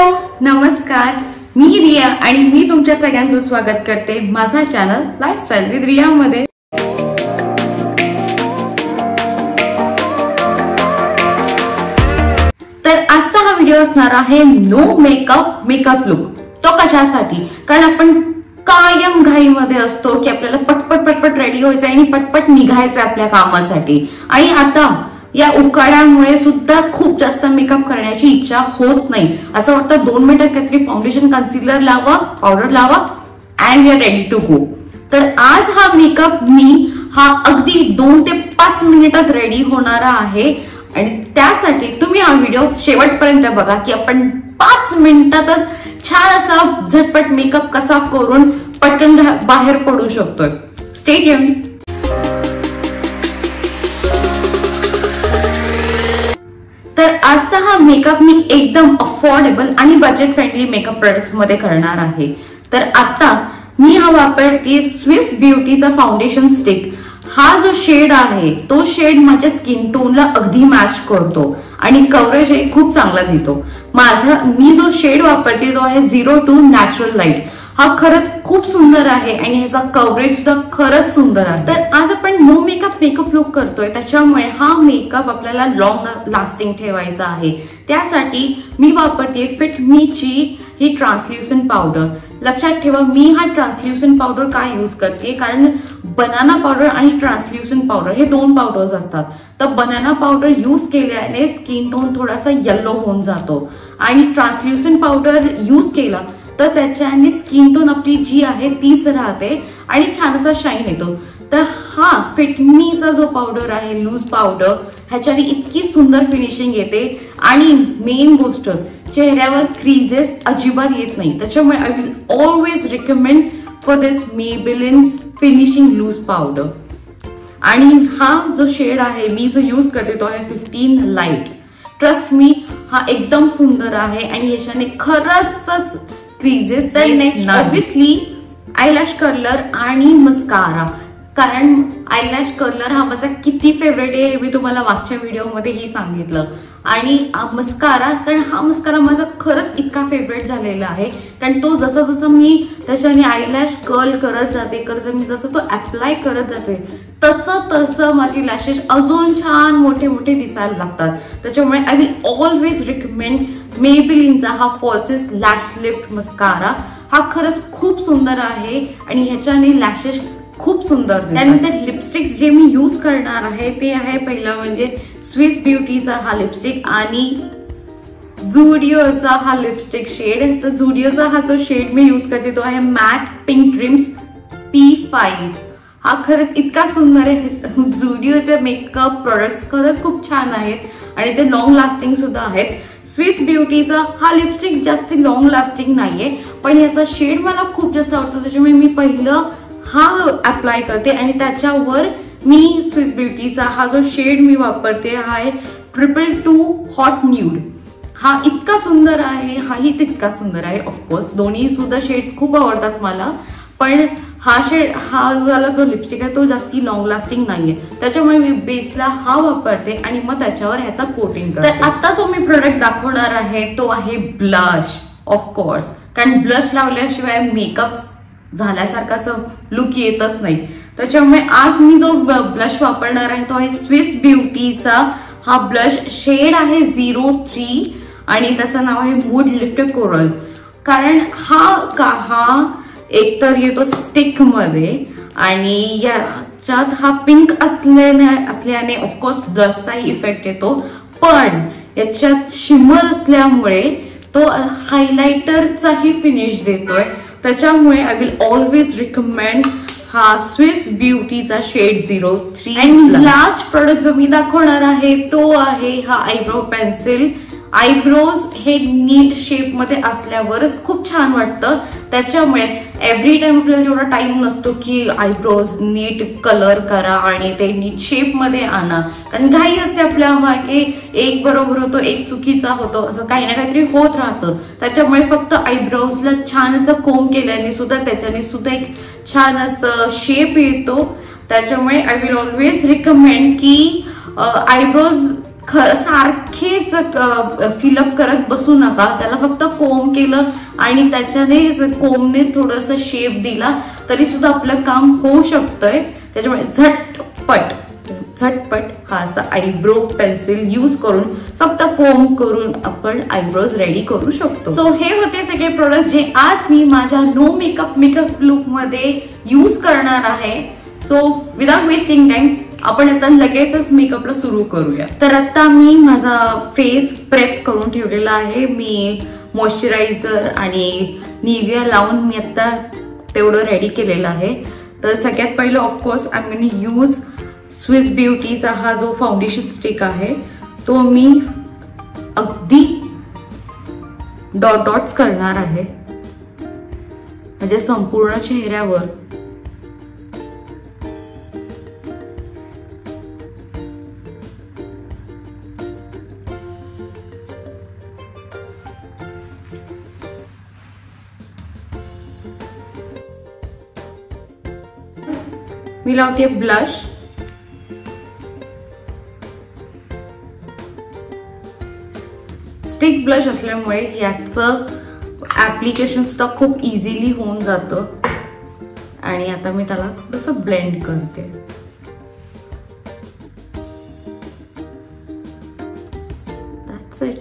Hello नमस्कार, मी रिया आणि मी तुमच्या सगळ्यांचं स्वागत करते माझा चॅनल लाईफस्टाईल विथ रिया मध्ये। तर आजचा हा व्हिडिओ असणार आहे नो मेकअप लुक। तो कशासाठी? कारण आपण कायम घाईमध्ये असतो की आपल्याला पटपट रेडी व्हायचं आणि पटपट निघायचं आपल्या कामासाठी, आणि आता या उकाड्यामुळे सुद्धा खूप जास्त मेकअप करण्याची इच्छा होत नाही। असं वाटतं 2 मिनिटात काहीतरी फाउंडेशन कन्सिलर लावा, पावडर लावा and you are ready to go. तर आज हा मेकअप हा अगदी 2 ते 5 मिनिटात रेडी होणारा आहे आणि त्यासाठी तुम्ही हा व्हिडिओ शेवटपर्यंत बघा की आपण 5 मिनिटातच छान असा झटपट मेकअप कसा करून पटकन बाहेर पडू शकतोय। Stay tuned. तर आजचा हा मेकअप मी एकदम अफोर्डेबल आणि बजेट फ्रेंडली मेकअप प्रोडक्ट्स मध्ये करणार आहे। तर आता मी हा वापरते स्विस ब्युटीचा फाउंडेशन स्टिक। हा जो शेड आहे तो शेड माझ्या स्किन टोनला अगदी मॅच करतो आणि कव्हरेज खूप चांगला देतो। मी जो शेड वापरते तो आहे 02 नॅचरल लाईट। हा खरंच खूप सुंदर आहे आणि ह्याचा कव्हरेज सुद्धा खरंच सुंदर आहे। तर आज आपण नो मेकअप लुक करतोय, त्याच्यामुळे हा मेकअप आपल्याला लॉंग लास्टिंग ठेवायचा आहे। त्यासाठी मी वापरते फिट मीची ही ट्रान्सल्युसंट पावडर। लक्षात ठेवा, मी हा ट्रान्सल्युसंट पावडर का यूज करते, कारण बनाना पावडर आणि ट्रान्सल्युसंट पावडर हे 2 पावडर्स असतात। तर बनाना पावडर यूज केल्याने स्किन टोन थोडासा येलो होऊन जातो आणि ट्रान्सल्युसंट पावडर यूज केला तर त्याच्याने स्किन टोन आपली जी आहे तीच राहते आणि छान असा शाईन येतो। तर हा फिटमीचा जो पावडर आहे, लूज पावडर, ह्याच्याने इतकी सुंदर फिनिशिंग येते आणि मेन गोष्ट चेहऱ्यावर क्रीजेस अजिबात येत नाही। त्याच्यामुळे I will always recommend for this Maybelline finishing loose powder. आणि हा जो शेड आहे मी जो यूज करते तो आहे 15 लाईट। ट्रस्ट मी, हा एकदम सुंदर आहे आणि याच्याने खरंच क्रीजेस। तर नेक्स्ट ऑब्विसली आयलॅश कर्लर आणि मस्कारा। कारण आयलॅश कर्लर हा माझा किती फेवरेट आहे हे मी तुम्हाला मागच्या व्हिडिओमध्ये ही सांगितलं। आणि मस्कारा, कारण हा मस्कारा माझा खरंच इतका फेवरेट झालेला आहे, कारण तो जसं मी त्याच्याने आयलॅश कर्ल करत जाते, मी जसं तो अप्लाय करत जाते तसं माझी लॅशेस अजून छान मोठे दिसायला लागतात। त्याच्यामुळे आय विल ऑलवेज रिकमेंड मेबेलिनचा हा फॉल्सेस लॅश लिफ्ट मस्कारा। हा खरंच खूप सुंदर आहे आणि ह्याच्याने लॅशेस खूप सुंदर। त्यानंतर लिपस्टिक्स जे मी यूज करणार आहे ते आहे पहिला म्हणजे स्विस ब्युटीचा हा लिपस्टिक आणि झुडिओचा हा लिपस्टिक शेड। तर झुडिओचा हा जो शेड मी यूज करते तो आहे मॅट पिंक ड्रीम्स P5। हा खरंच इतका सुंदर आहे। झुडिओचे मेकअप प्रोडक्ट्स खरंच खूप छान आहेत आणि ते लॉंग लास्टिंग सुद्धा आहेत। स्विस ब्युटीचा हा लिपस्टिक जास्त लॉंग लास्टिंग नाहीये, पण याचा शेड मला खूप जास्त आवडतो, त्याच्यामुळे मी पहिलं हा अप्लाय करते आणि त्याच्यावर मी स्विस ब्युटीचा हा जो शेड मी वापरते हा आहे 222 हॉट न्यूड। हा इतका सुंदर आहे, हाही तितका सुंदर आहे। ऑफकोर्स दोन्ही सुद्धा शेड्स खूप आवडतात मला, पण हा शेड हा वाला जो लिपस्टिक आहे तो जास्ती लॉंग लास्टिंग नाहीये, त्याच्यामुळे मी बेसला हा वापरते आणि मग त्याच्यावर ह्याचा कोटिंग करते। तर आता जो मी प्रोडक्ट दाखवणार आहे तो आहे ब्लश। ऑफकोर्स, कारण ब्लश लावल्याशिवाय मेकअप झाल्यासारखा असं लुक येतच नाही। त्याच्यामुळे आज मी जो ब्लश वापरणार आहे तो आहे स्विस ब्युटीचा हा ब्लश शेड आहे 03 आणि त्याचं नाव आहे मूड लिफ्ट कोरल। कारण हा एकतर येतो स्टिक मध्ये आणि याच्यात हा पिंक असल्याने ऑफकोर्स ब्लशचाही इफेक्ट येतो, पण याच्यात शिमर असल्यामुळे तो हायलायटरचाही फिनिश देतोय। त्याच्यामुळे आय विल ऑलवेज रिकमेंड हा स्विस ब्युटीचा शेड 03। आणि लास्ट प्रोडक्ट जो मी दाखवणार आहे तो आहे हा आयब्रो पेन्सिल। आयब्रोज हे नीट शेप मध्ये असल्यावरच खूप छान वाटतं, त्याच्यामुळे एव्हरी टाइम आपल्याला तेवढा टाइम नसतो की आयब्रोज नीट कलर करा आणि ते नीट शेप मध्ये आणा, कारण घाई असते आपल्या मागे, एक बरोबर होतो एक चुकीचा होतो, असं काही ना काहीतरी होत राहतं। त्याच्यामुळे फक्त आयब्रोजला छान असं कोम केल्याने सुद्धा त्याच्याने सुद्धा एक छान असं शेप येतो। त्याच्यामुळे आय विल ऑलवेज रिकमेंड की आयब्रोज सारखेच फिलअप करत बसू नका. त्याला फक्त कोंब केलं आणि त्याच्याने कोंबनेच थोडंसं शेप दिला तरी सुद्धा आपलं काम होऊ शकतंय. त्याच्यामुळे झटपट हा असा आयब्रो पेन्सिल यूज करून फक्त कोंब करून आपण आयब्रोज रेडी करू शकतो. सो हे होते सगळे प्रोडक्ट जे आज मी माझ्या नो मेकअप लुक मध्ये यूज करणार आहे. सो विदाउट वेस्टिंग टाइम आपण आता लगेचच मेकअपला सुरू करूया. तर आता मी माझा फेस प्रेप करून ठेवलेला आहे. मी मॉइश्चरायझर आणि निव्हिया लावून मी आता तेवढं रेडी केलेलं आहे. तर सगळ्यात पहिलं of course I am going to use Swiss ब्युटीचा हा जो फाउंडेशन स्टिक आहे तो मी अगदी डॉट्स करणार आहे म्हणजे संपूर्ण चेहऱ्यावर. मी लावते ब्लश. स्टिक ब्लश असल्यामुळे याचं ऍप्लिकेशन सुद्धा खूप इझिली होऊन जातं. आणि आता मी त्याला थोडंसं ब्लेंड करते. That's it.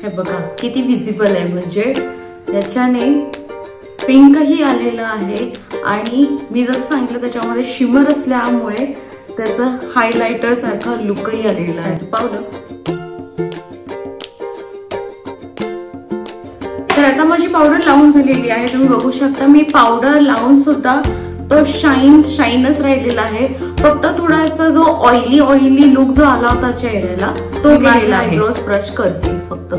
हे बघा किती विजिबल आहे. म्हणजे याच्याने पिंकही आलेलं आहे आणि मी जसं सांगितलं त्याच्यामध्ये शिमर असल्यामुळे त्याचं हायलायटर सारखा लुकही आलेला आहे. पावलं. तर आता माझी पावडर लावून झालेली आहे. तुम्ही बघू शकता मी पावडर लावून सुद्धा तो शाईनच राहिलेला आहे. फक्त थोडासा जो ऑइली लुक जो आला होता चेहऱ्याला तो गेलेला आहे. रोज ब्रश करते फक्त.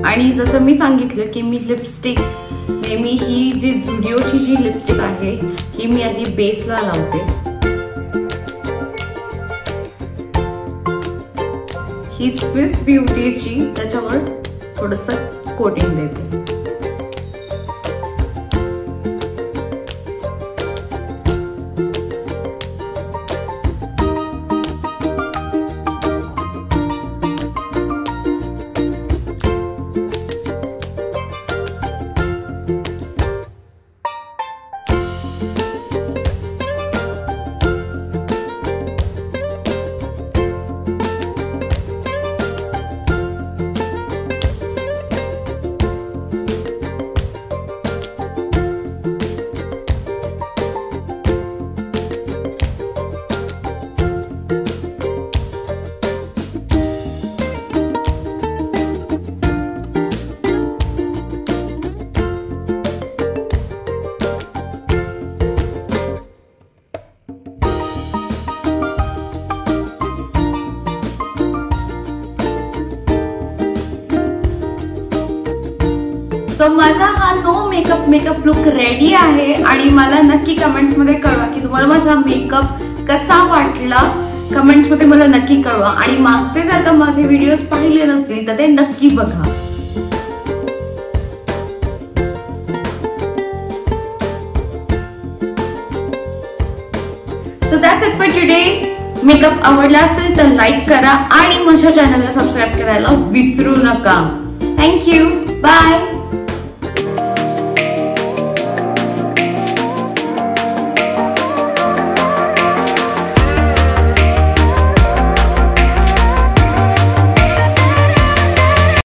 आणि जसं मी सांगितलं की मी लिपस्टिक नेहमी ही जी झुडिओची जी लिपस्टिक आहे ही मी आधी बेसला लावते. ही स्विस ब्युटीची त्याच्यावर थोडंसं कोटिंग देते. सो माझा हा नो मेकअप लुक रेडी आहे आणि मला नक्की कमेंट्स मध्ये कळवा की तुम्हाला माझा मेकअप कसा वाटला. कमेंट्स मध्ये मला नक्की कळवा. आणि मागचे जर का माझे व्हिडिओज पाहिले नसतील तर ते नक्की बघा. So that's it for today. Makeup आवडला असेल तर लाईक करा आणि माझ्या चॅनलला सबस्क्राईब करायला विसरू नका. थँक्यू. बाय.